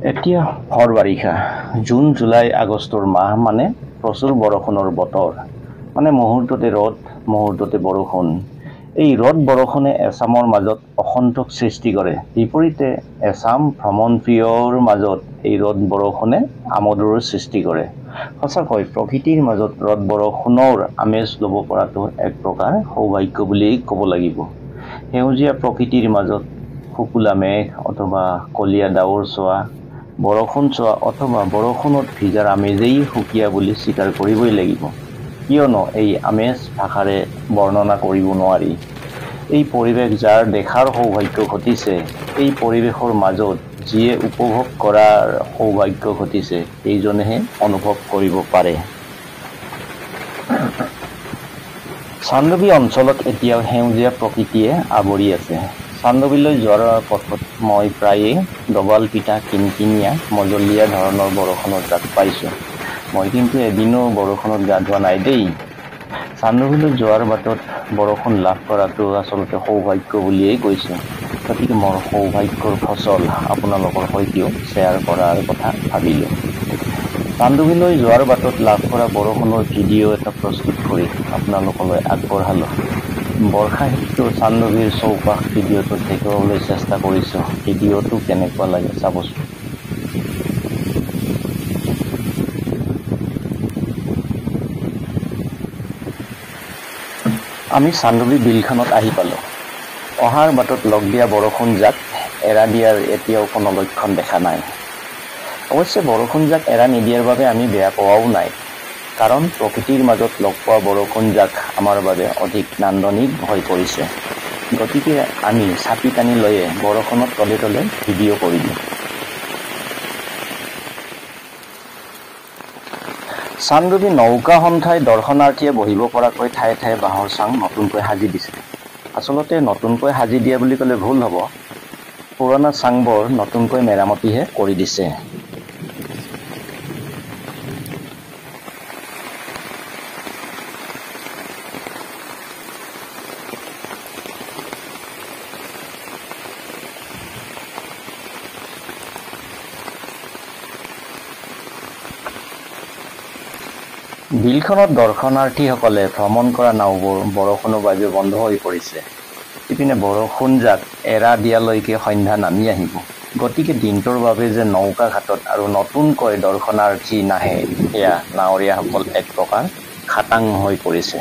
এতিয়া ভৰ বাৰিষা জুন জুলাই আগষ্টৰ মাহ মানে প্ৰচুৰ বৰষুণৰ বতৰ মানে মুহূৰ্ততে ৰ'দ মুহূৰ্ততে বৰষুণ এই ৰ'দ বৰষুণে এছামৰ মাজত অসন্তোষ সৃষ্টি কৰে বিপৰীতে এছাম ভ্ৰমণপ্ৰিয়ৰ মাজত এই ৰ'দ বৰষুণে আমোদৰ সৃষ্টি কৰে সঁচাকৈ প্ৰকৃতিৰ মাজত ৰ'দ বৰষুণৰ আমেজ ল'ব পৰাটো এক প্ৰকাৰ সৌভাগ্য বুলি ক'ব লাগিব সেউজীয়া প্ৰকৃতিৰ মাজত শুকুলা মেঘ অথবা কলীয়া ডাৱৰ চোৱা বৰষুণ চোৱা অথবা বৰষুণত ভিজাৰ আমেজেই সুকীয়া বুলি স্বীকাৰ কৰিবই লাগিব কিয়নো এই আমেজ ভাষাৰে বৰ্ণনা কৰিব নোৱাৰি এই পৰিৱেশ যাৰ দেখাৰ সৌভাগ্য ঘটিছে এই পৰিৱেশৰ মাজত যিয়ে উপভোগ কৰাৰ সৌভাগ্য ঘটিছে এইজনেহে অনুভৱ কৰিব পাৰে চান্দৱী অঞ্চলত এতিয়াও সেউজীয়া প্ৰকৃতিয়ে আৱৰি আছে চান্দৱীলৈ যোৱাৰ পথত মই প্ৰায়ে ডবাল পিঠা কিনকিনীয়া মজলীয়া ধৰণৰ বৰষুণৰ জাক পাইছোঁ মই কিন্তু এদিনো বৰষুণত গা ধোৱা নাই দেই চান্দৱীলৈ যোৱাৰ বাটত বৰষুণ লাভ কৰাটো আচলতে সৌভাগ্য বুলিয়েই কৈছোঁ গতিকে মোৰ সৌভাগ্যৰ ফচল আপোনালোকৰ সৈতেও শ্বেয়াৰ কৰাৰ কথা ভাবিলোঁ চান্দৱীলৈ যোৱাৰ বাটত লাভ কৰা বৰষুণৰ ভিডিঅ' এটা প্ৰস্তুত কৰি আপোনালোকলৈ আগবঢ়ালোঁ বৰ্ষা হেতুটো চান্দৱীৰ চৌপাশ ভিডিঅ'টো দেখুৱাবলৈ চেষ্টা কৰিছোঁ ভিডিঅ'টো কেনেকুৱা লাগে চাবচোন আমি চান্দৱী বিলখনত আহি পালোঁ অহাৰ বাটত লগ দিয়া বৰষুণ জাক এৰা দিয়াৰ এতিয়াও কোনো লক্ষণ দেখা নাই অৱশ্যে বৰষুণ জাক এৰা নিদিয়াৰ বাবে আমি বেয়া পোৱাও নাই কাৰণ প্ৰকৃতিৰ মাজত লগ পোৱা বৰষুণ জাক আমাৰ বাবে অধিক নান্দনিক হৈ পৰিছে গতিকে আমি ছাতি টানি লৈয়ে বৰষুণত তলে তলে ভিডিঅ' কৰিলোঁ চান্দৱী নৌকা সন্থাই দৰ্শনাৰ্থীয়ে বহিব পৰাকৈ ঠায়ে ঠায়ে বাঁহৰ চাং নতুনকৈ সাজি দিছে আচলতে নতুনকৈ সাজি দিয়া বুলি ক'লে ভুল হ'ব পুৰণা চাংবোৰ নতুনকৈ মেৰামতিহে কৰি দিছে বিলখনত দৰ্শনাৰ্থীসকলে ভ্ৰমণ কৰা নাওবোৰ বৰষুণৰ বাবে বন্ধ হৈ পৰিছে ইপিনে বৰষুণ জাক এৰা দিয়ালৈকে সন্ধ্যা নামি আহিব গতিকে দিনটোৰ বাবে যে নৌকা ঘাটত আৰু নতুনকৈ দৰ্শনাৰ্থী নাহে সেয়া নাৱৰীয়াসকল এক প্ৰকাৰ খাটাং হৈ পৰিছে